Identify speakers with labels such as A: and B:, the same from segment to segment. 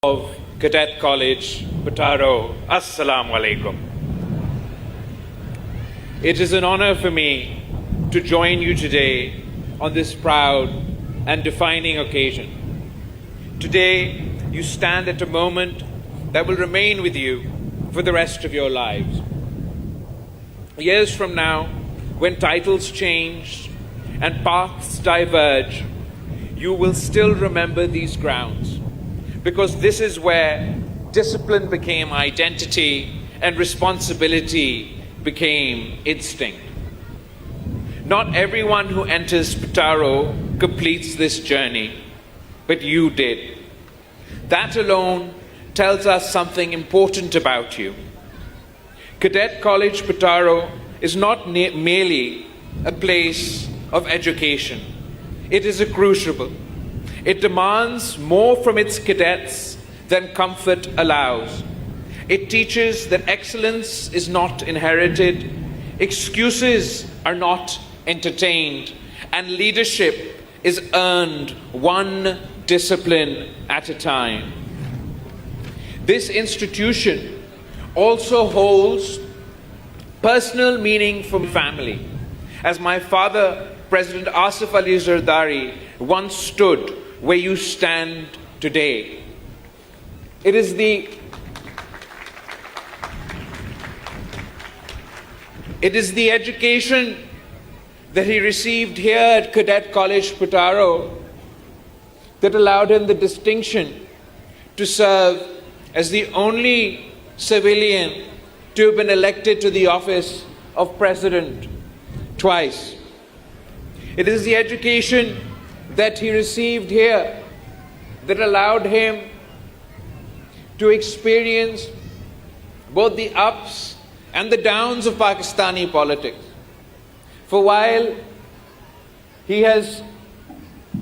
A: of Cadet College Pataro. Assalamu alaikum. It is an honor for me to join you today on this proud and defining occasion. Today, you stand at a moment that will remain with you for the rest of your lives. Years from now, when titles change and paths diverge, you will still remember these grounds, because this is where discipline became identity and responsibility became instinct. Not everyone who enters Pataro completes this journey, but you did. That alone tells us something important about you. Cadet College Pataro is not merely a place of education. It is a crucible. It demands more from its cadets than comfort allows. It teaches that excellence is not inherited, excuses are not entertained, and leadership is earned one discipline at a time. This institution also holds personal meaning for family. As my father, President Asif Ali Zardari, once stood where you stand today. It is the education that he received here at Cadet College Pataro that allowed him the distinction to serve as the only civilian to have been elected to the office of president twice. It is the education that he received here that allowed him to experience both the ups and the downs of Pakistani politics. For while he has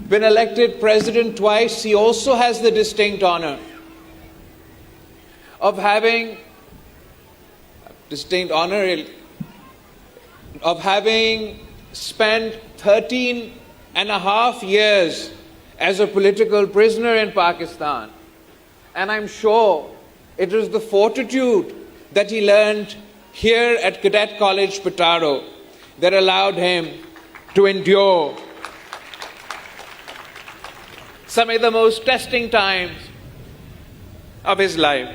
A: been elected president twice, he also has the distinct honor of having spent 13 and a half years as a political prisoner in Pakistan. And I'm sure it was the fortitude that he learned here at Cadet College Pataro that allowed him to endure some of the most testing times of his life.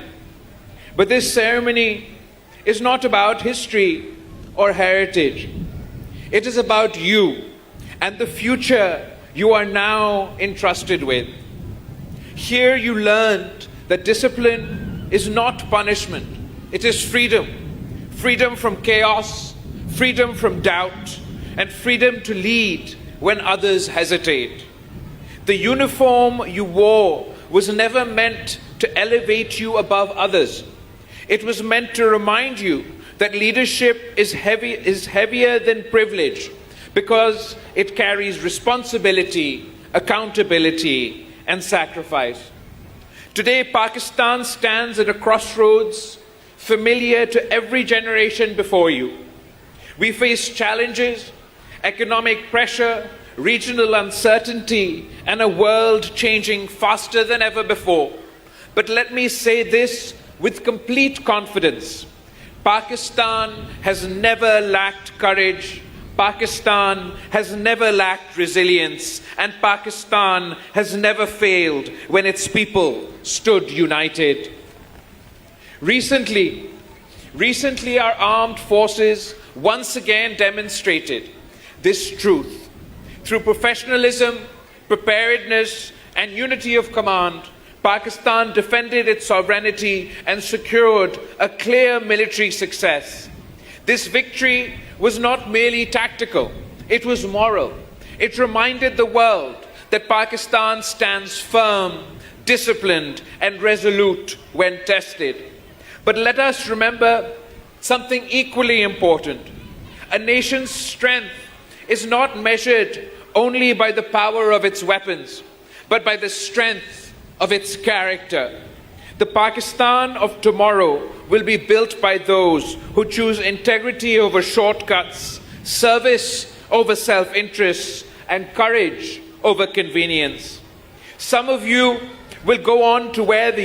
A: But this ceremony is not about history or heritage. It is about you and the future you are now entrusted with. Here you learned that discipline is not punishment. It is freedom. Freedom from chaos, freedom from doubt, and freedom to lead when others hesitate. The uniform you wore was never meant to elevate you above others. It was meant to remind you that leadership is heavier than privilege, because it carries responsibility, accountability, and sacrifice. Today, Pakistan stands at a crossroads familiar to every generation before you. We face challenges, economic pressure, regional uncertainty, and a world changing faster than ever before. But let me say this with complete confidence. Pakistan has never lacked courage. Pakistan has never lacked resilience, and Pakistan has never failed when its people stood united. Recently, our armed forces once again demonstrated this truth. Through professionalism, preparedness, and unity of command, Pakistan defended its sovereignty and secured a clear military success. This victory was not merely tactical, it was moral. It reminded the world that Pakistan stands firm, disciplined, and resolute when tested. But let us remember something equally important. A nation's strength is not measured only by the power of its weapons, but by the strength of its character. The Pakistan of tomorrow will be built by those who choose integrity over shortcuts, service over self-interest, and courage over convenience. Some of you will go on to wear the